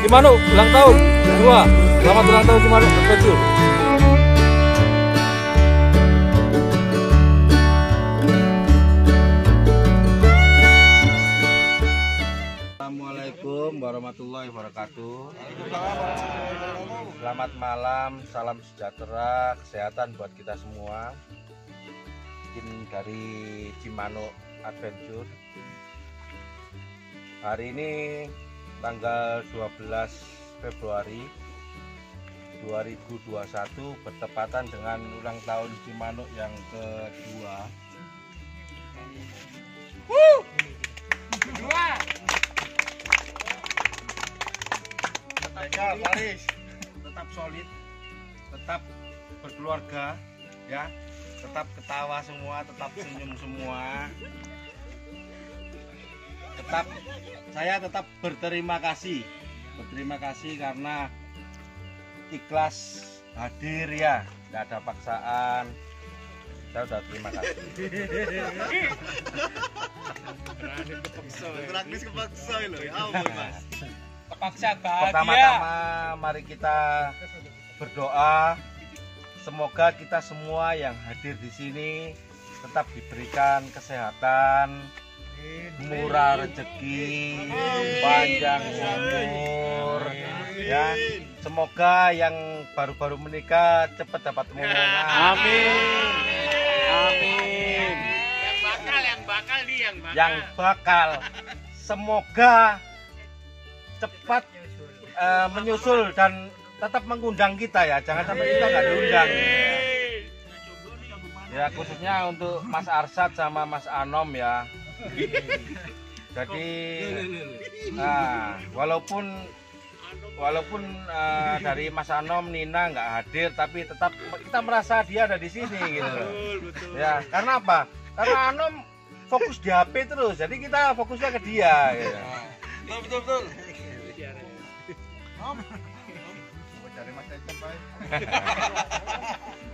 Cimanuk ulang tahun semua. Selamat ulang tahun Cimanuk Adventure. Assalamualaikum warahmatullahi wabarakatuh. Selamat malam, salam sejahtera, kesehatan buat kita semua. Mungkin dari Cimanuk Adventure. Hari ini tanggal 12 Februari 2021 bertepatan dengan ulang tahun Cimanuk yang kedua. Tetap Paris, tetap solid, tetap berkeluarga, ya, tetap ketawa semua, tetap senyum semua. Saya tetap berterima kasih karena ikhlas hadir, ya, nggak ada paksaan. Saya udah terima kasih. Kepaksa loh, ya ampun Mas. Kepaksa bahagia. Pertama-tama mari kita berdoa semoga kita semua yang hadir di sini tetap diberikan kesehatan, murah rezeki, panjang umur, ya. Semoga yang baru-baru menikah cepat dapat momongan. Amin. Amin. Yang bakal semoga cepat menyusul dan tetap mengundang kita, ya. Jangan sampai kita nggak diundang. Ya, khususnya untuk Mas Arsad sama Mas Anom, ya. Jadi walaupun dari Mas Anom, Nina nggak hadir, tapi tetap kita merasa dia ada di sini gitu. Ya, karena apa? Karena Anom fokus di HP terus, jadi kita fokusnya ke dia gitu. Betul.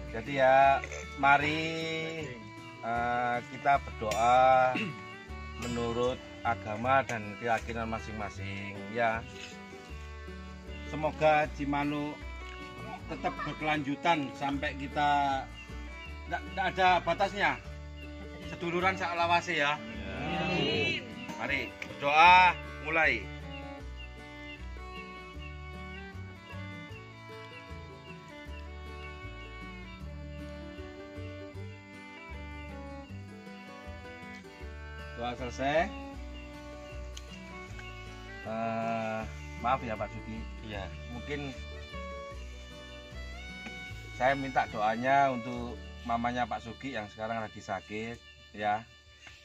Jadi ya, mari kita berdoa menurut agama dan keyakinan masing-masing, ya. Semoga Cimanuk tetap berkelanjutan sampai kita tidak ada batasnya, seduluran saklawase, ya. Mari doa mulai. Doa selesai. Maaf ya Pak Sugi. Iya. Mungkin saya minta doanya untuk mamanya Pak Sugi yang sekarang lagi sakit, ya.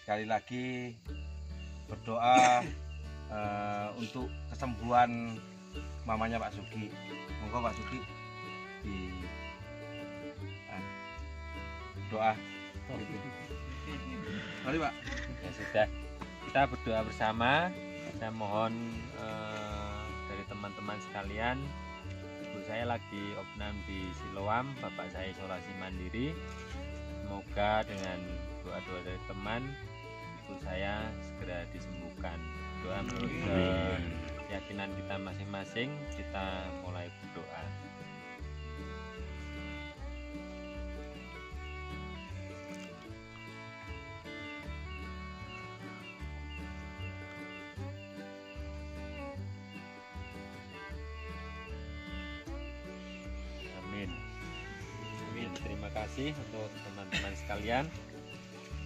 Sekali lagi berdoa untuk kesembuhan mamanya Pak Sugi. Monggo Pak Sugi di doa. Mari Pak. Ya sudah, kita berdoa bersama. Saya mohon dari teman-teman sekalian, ibu saya lagi opnam di Siloam, bapak saya isolasi mandiri. Semoga dengan doa-doa dari teman, ibu saya segera disembuhkan. Doa menurut keyakinan kita masing-masing, kita mulai berdoa. Amin. Terima kasih untuk teman-teman sekalian.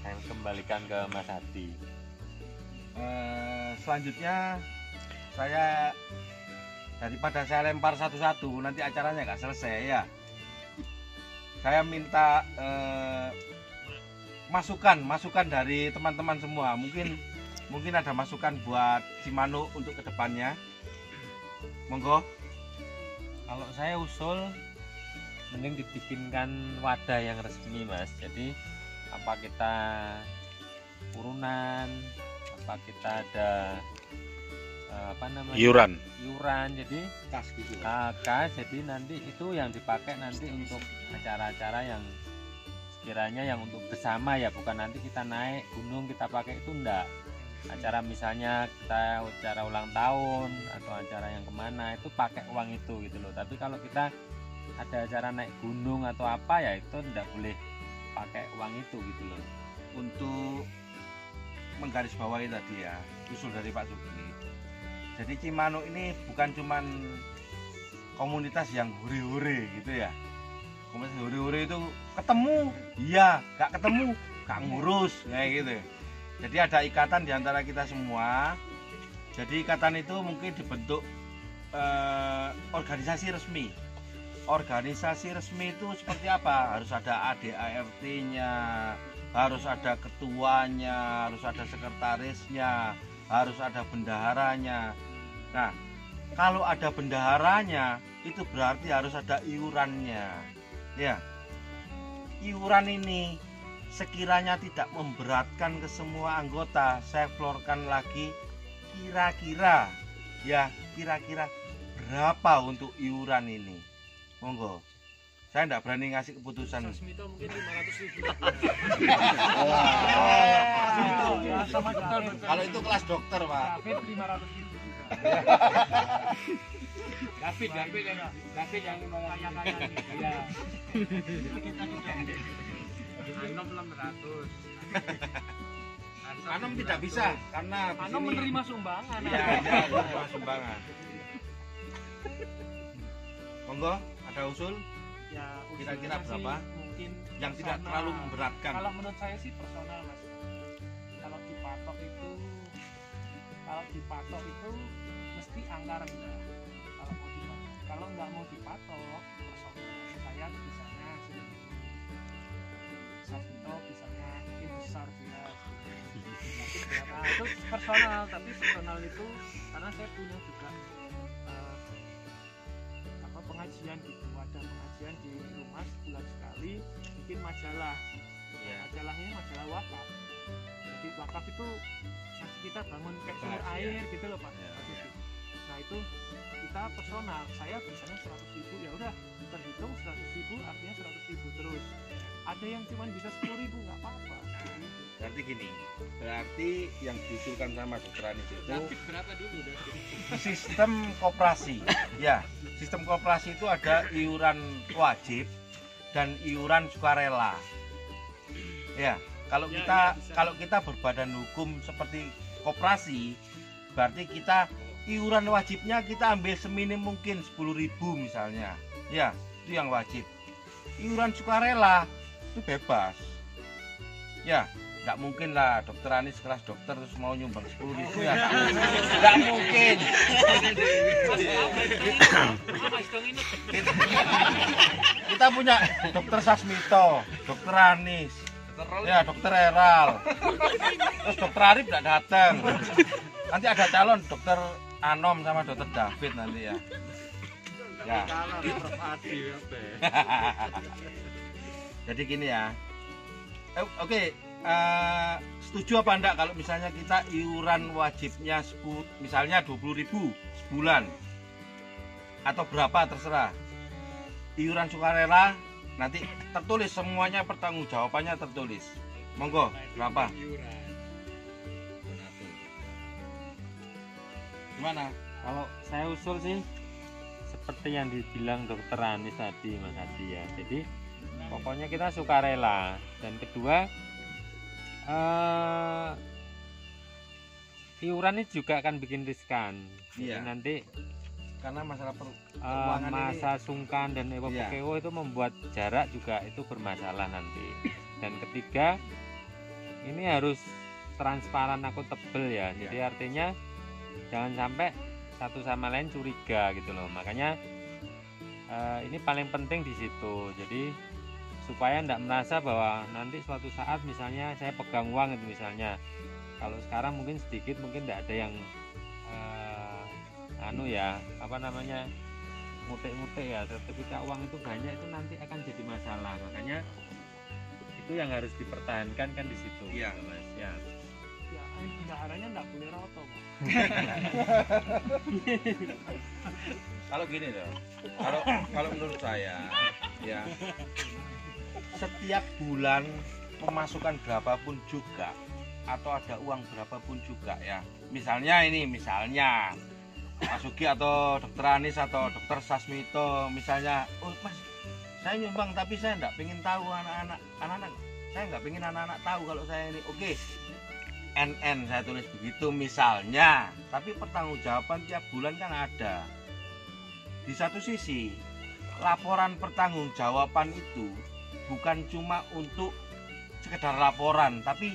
Saya kembalikan ke Mas Hadi. Selanjutnya saya, daripada saya lempar satu-satu nanti acaranya nggak selesai, ya. Saya minta masukan dari teman-teman semua. Mungkin ada masukan buat Cimanuk untuk kedepannya. Monggo. Kalau saya usul, mending dibikinkan wadah yang resmi, Mas. Jadi apa kita urunan, apa kita ada iuran, jadi Kas gitu. kas, jadi nanti itu yang dipakai nanti untuk acara-acara yang sekiranya yang untuk bersama, ya, bukan nanti kita naik gunung kita pakai itu, enggak. acara misalnya kita acara ulang tahun atau acara yang kemana itu pakai uang itu gitu loh. Tapi kalau kita ada acara naik gunung atau apa ya itu tidak boleh pakai uang itu gitu loh. Untuk menggarisbawahi tadi ya usul dari Pak Sugi. Jadi Cimanuk ini bukan cuman komunitas yang huri-huri gitu ya. Komunitas huri-huri itu ketemu, iya, nggak ketemu, nggak ngurus kayak gitu. Jadi ada ikatan di antara kita semua. Jadi ikatan itu mungkin dibentuk organisasi resmi. Organisasi resmi itu seperti apa? Harus ada ADART-nya, harus ada ketuanya, harus ada sekretarisnya, harus ada bendaharanya. Nah, kalau ada bendaharanya itu berarti harus ada iurannya. Ya. Iuran ini sekiranya tidak memberatkan ke semua anggota, saya florkan lagi kira-kira ya, kira-kira berapa untuk iuran ini? Monggo. Saya tidak berani ngasih keputusan. Sasmito mungkin 500.000. Kalau itu kelas dokter, Pak. David 500.000 juga. David yang 500. Ya. Anom 600. Anom tidak bisa karena Anom menerima sumbangan. Iya, menerima sumbangan. Monggo, ada usul Ya, kira-kira usulnya berapa? sih mungkin yang tidak personal. terlalu memberatkan. Kalau menurut saya sih personal, Mas. Kalau dipatok itu mesti angka rendah. Kalau mau dipatok. Kalau nggak mau dipatok personal, saya bisanya sih Sasmito bisanya mungkin besar dia. Nah, itu personal, tapi personal itu karena saya punya juga pengajian gitu, ada pengajian di rumah sebulan sekali, bikin majalah. Majalahnya majalah wakaf. Jadi wakaf itu masih kita bangun kayak sumber air gitu loh Pak. Nah itu kita personal, saya biasanya 100.000, ya udah terhitung 100.000 artinya 100.000 terus. Ada yang cuma bisa 10.000 nggak apa-apa. Berarti gini, berarti yang diusulkan sama Dokter Anis itu Berapa dulu deh? sistem koperasi. Ya, sistem koperasi itu ada iuran wajib dan iuran sukarela. Ya, kalau kita berbadan hukum seperti koperasi, berarti kita iuran wajibnya kita ambil seminim mungkin 10.000 misalnya. Ya, itu yang wajib. Iuran sukarela itu bebas. Ya, nggak mungkin lah Dokter Anis kelas dokter terus mau nyumbang 10.000 ya, nggak mungkin. Kita punya Dokter Sasmito, Dokter Anis, ya Dokter Eral, terus Dokter Arif nggak datang. Nanti ada calon Dokter Anom sama Dokter David nanti ya. Ya. Jadi gini ya. Oke. Setuju apa enggak kalau misalnya kita iuran wajibnya misalnya 20.000 sebulan atau berapa terserah, iuran sukarela nanti tertulis semuanya, pertanggungjawabannya tertulis. Monggo berapa? Gimana? Kalau saya usul sih seperti yang dibilang Dokter Anis tadi Mas Adi ya. Jadi pokoknya kita sukarela, dan kedua iuran ini juga akan bikin riskan. Jadi nanti karena masalah masa sungkan dan ewo itu membuat jarak juga itu bermasalah nanti. Dan ketiga, ini harus transparan, akuntabel ya. Jadi artinya jangan sampai satu sama lain curiga gitu loh. Makanya ini paling penting di situ. Jadi supaya tidak merasa bahwa nanti suatu saat misalnya saya pegang uang itu misalnya, kalau sekarang mungkin sedikit, mungkin tidak ada yang mutik-mutik ya, ketika uang itu banyak itu nanti akan jadi masalah. Makanya itu yang harus dipertahankan kan di situ. Iya Mas ya. Ya, bendaharanya nggak boleh roto Pak. Kalau gini loh, kalau menurut saya ya, setiap bulan pemasukan berapapun juga atau ada uang berapapun juga ya. Misalnya Pak Sugi atau Dokter Anis atau Dokter Sasmito misalnya, oh Mas, saya nyumbang tapi saya nggak pengen tahu anak-anak, saya nggak pengen anak-anak tahu kalau saya ini. Oke, NN saya tulis begitu misalnya, tapi pertanggungjawaban tiap bulan kan ada. Di satu sisi laporan pertanggungjawaban itu bukan cuma untuk sekedar laporan, tapi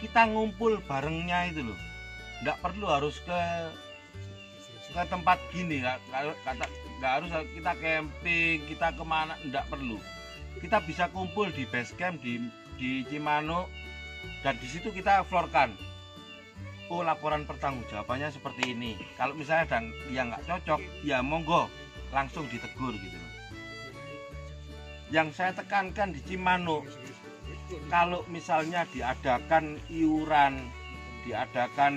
kita ngumpul barengnya itu loh. Nggak perlu harus ke tempat gini, nggak harus kita camping, kita kemana, nggak perlu. Kita bisa kumpul di base camp di Cimanuk, dan di situ kita florkan. Oh, laporan pertanggungjawabannya seperti ini. Kalau misalnya dan yang nggak cocok, ya monggo langsung ditegur gitu loh. Yang saya tekankan di Cimanuk, kalau misalnya diadakan iuran, diadakan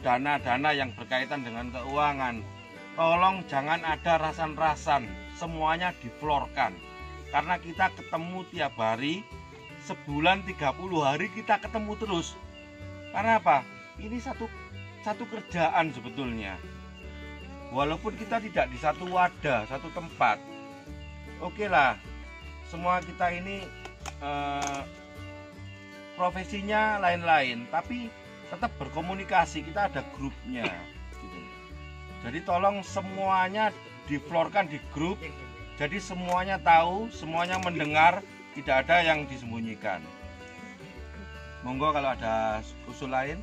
dana-dana yang berkaitan dengan keuangan, tolong jangan ada rasan-rasan, semuanya diflorkan. Karena kita ketemu tiap hari, sebulan 30 hari kita ketemu terus. Karena apa? Ini satu kerjaan sebetulnya. Walaupun kita tidak di satu wadah, satu tempat. Oke lah, semua kita ini profesinya lain-lain, tapi tetap berkomunikasi, kita ada grupnya gitu. Jadi tolong semuanya diflorkan di grup, jadi semuanya tahu, semuanya mendengar, tidak ada yang disembunyikan. Monggo kalau ada usul lain.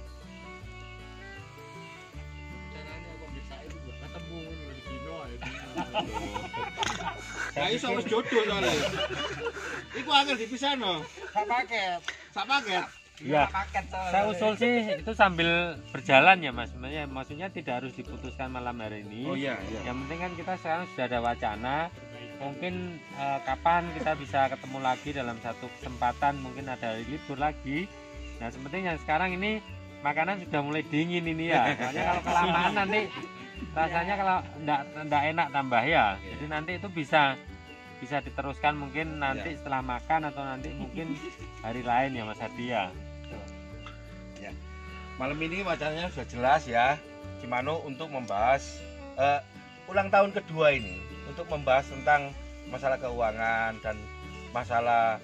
Saya iso wis jodoh soalnya. Iku angel dipisahno. Sak paket. Ya, saya usul sih itu sambil berjalan ya Mas. Maksudnya tidak harus diputuskan malam hari ini. Oh iya. Yang penting kan kita sekarang sudah ada wacana. Mungkin kapan kita bisa ketemu lagi dalam satu kesempatan, mungkin ada libur lagi. Nah, sepenting yang sekarang ini makanan sudah mulai dingin ini ya. Soalnya kalau kelamaan nanti rasanya kalau enggak enak tambah ya. Jadi nanti itu bisa diteruskan mungkin nanti setelah makan atau nanti mungkin hari lain ya Mas Hadi ya. Malam ini wacananya sudah jelas ya, Cimanuk untuk membahas ulang tahun kedua ini, untuk membahas tentang masalah keuangan dan masalah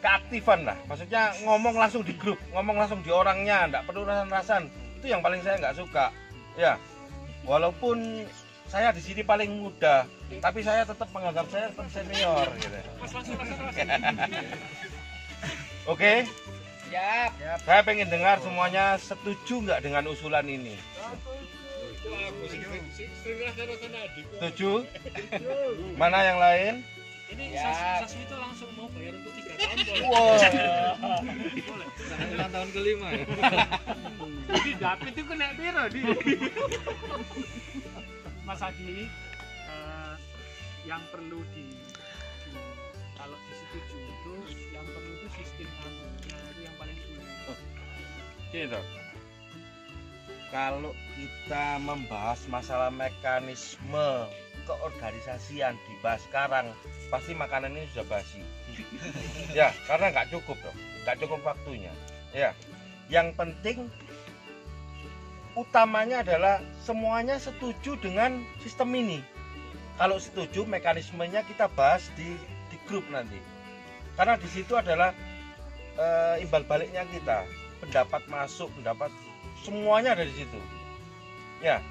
keaktifan lah. Maksudnya ngomong langsung di grup, ngomong langsung di orangnya, enggak perlu rasan-rasan. Itu yang paling saya nggak suka. Ya, walaupun saya di sini paling muda, tapi saya tetap menganggap saya senior gitu. Oke. Siap. Saya pengen dengar semuanya setuju nggak dengan usulan ini? Setuju? Mana yang lain? Ini Sasmito langsung mau bayar untuk 3 tahun. Wow. Ulang tahun kelima ya. Jadi David itu kena piro di. Mas Hadi, yang perlu kalau disetujui itu yang perlu itu sistem kampungnya itu yang paling sulit. Gitu. Kalau kita membahas masalah mekanisme keorganisasian dibahas sekarang, pasti makanan ini sudah basi. Ya, karena nggak cukup dong, nggak cukup waktunya. Ya, yang penting utamanya adalah semuanya setuju dengan sistem ini. Kalau setuju, mekanismenya kita bahas di grup nanti. Karena di situ adalah imbal baliknya kita, pendapat masuk, pendapat semuanya ada di situ. Ya,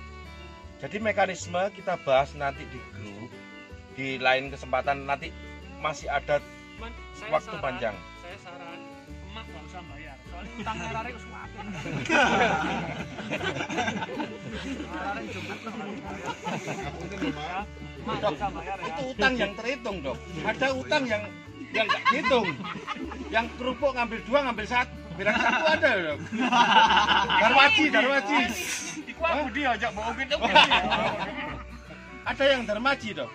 jadi mekanisme kita bahas nanti di grup. Di lain kesempatan nanti masih ada waktu panjang. Saya saran, emak nggak usah bayar. Soalnya utangnya Rare harus makin. Rare jemput lah. Emak nggak usah bayar ya. Itu utang yang terhitung dong. Ada utang yang nggak dihitung. Yang kerupuk ngambil 2, ngambil 1, bilang 1 ada dong. Darwaji. Iku aku dia ajak bawa gitu. Ada yang darmaji dong.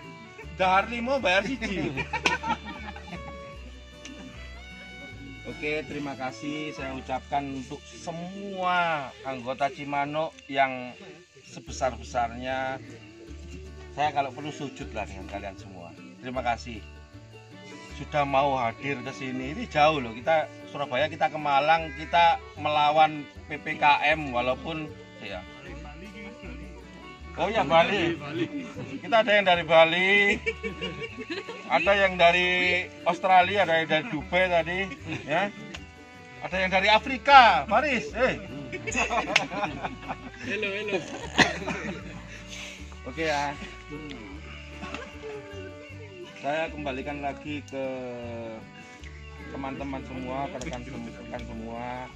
Dahar 5 bayar 1. Oke, terima kasih saya ucapkan untuk semua anggota Cimanuk yang sebesar-besarnya. Saya kalau perlu sujud lah dengan kalian semua. Terima kasih. sudah mau hadir ke sini. Ini jauh loh, kita Surabaya, kita ke Malang, kita melawan PPKM walaupun ya. Oh ya Bali. Kita ada yang dari Bali, ada yang dari Australia, ada yang dari Dubai tadi, ya. Ada yang dari Afrika, Paris. Halo. Oke ya. Saya kembalikan lagi ke teman-teman semua, ke rekan semua.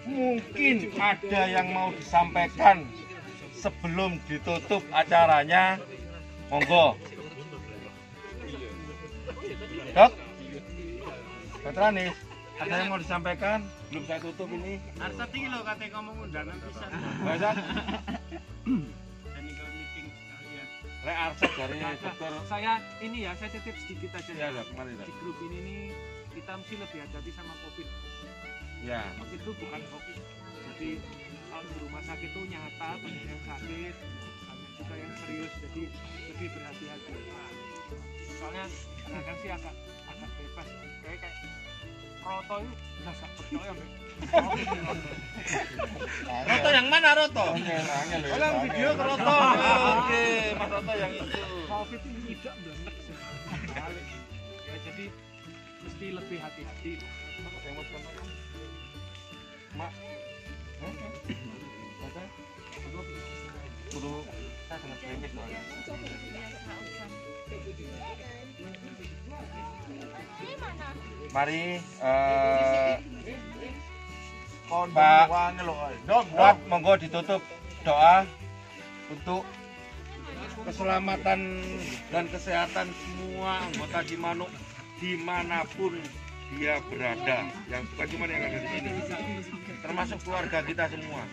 Mungkin ada yang mau disampaikan sebelum ditutup acaranya. Monggo. Dok? Dr. Anis, ada yang mau disampaikan? Belum saya tutup ini. Arsa tinggi lo katanya ngomong undangan pisan. Baca. Technical meeting sekalian. Rek Arsad dari dokter. Saya ini ya, saya titip sedikit aja Ya, Dok, mari, Dok. di grup ini nih kita mesti lebih hati-hati sama COVID. Ya. COVID itu bukan COVID. Jadi kalau di rumah sakit itu nyata banyak yang sakit, banyak juga yang serius. Jadi lebih berhati-hati. Soalnya kadang sih agak bebas. Kayak Roto itu nggak percaya. Roto yang mana Roto? Kalau video ke Roto. Oke, Mas Roto yang itu. COVID itu tidak banget. Ya jadi mesti lebih hati-hati. Yang mau disampaikan? Mak. Masa? Kudu saya sangat serius soalnya. Mari Pak buat monggo ditutup doa untuk keselamatan dan kesehatan semua anggota Cimanuk dimanapun dia berada, yang bukan cuma yang ada di sini, termasuk keluarga kita semua.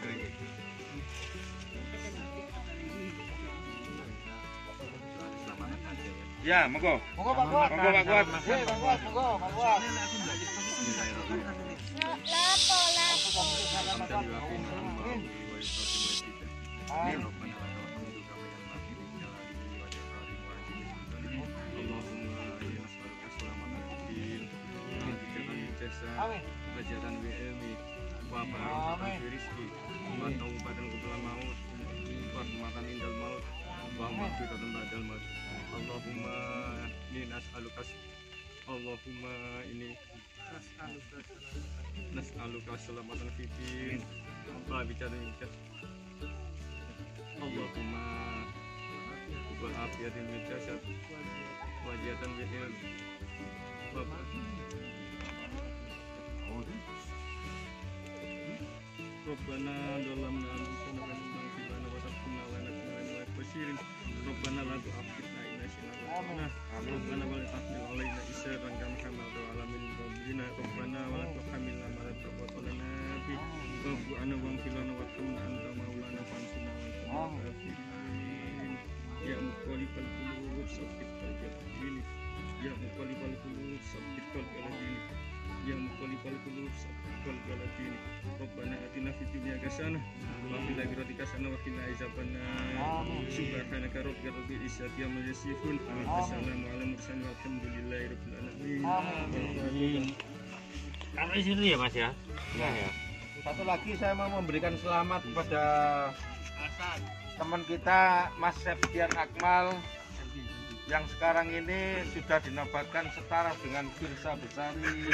Ya, monggo. Monggo Pak Kuat. Monggo Pak Kuat. Pak Kuat, monggo Pak Kuat. Amin. Pelajaran WMI, Bapak Rizki, Kabupaten Kepulauan Maut, Makan Indal Maut, Bapak Bidatan Badal Maut. Allahumma ini nas'aluka selamatan fitin, Allah bicara nikah. Allahumma wal afiyatin bil jasad, wajatan bil ilm. Bapak Rabbana dalamna anfusana wa lam taghfir lana wa tarhamna wa nakuna minal khasirin. Rabbana la tu'akhidhna in nasina wa akhtana. Rabbana wa la tahmil 'alaina isran kama hamaltahu 'ala min qablina. Rabbana wa la tuhammilna ma la taqata lana bihi. Wa'fu 'anna waghfir lana warhamna anta maulana fansurna 'alal kafirin. Ya muqallibal qulub sabbit qalbi ala dinik. Ya muqallibal qulub sabbit qalbi ala dinik. Ya muqallibal qulub sabbit qalbi ala dinik. Rabbana atina fid dunya hasanah wa fil akhirati hasanah wa qina azabannar. Subhanaka rabbil izzati amma yasifun. Wassalamu ala mursalin walhamdulillahi rabbil alamin. Amin. Sampai situ ya Mas ya. Ya. Satu lagi saya mau memberikan selamat kepada teman kita Mas Septian Akmal yang sekarang ini sudah dinobatkan setara dengan Firsa Besari.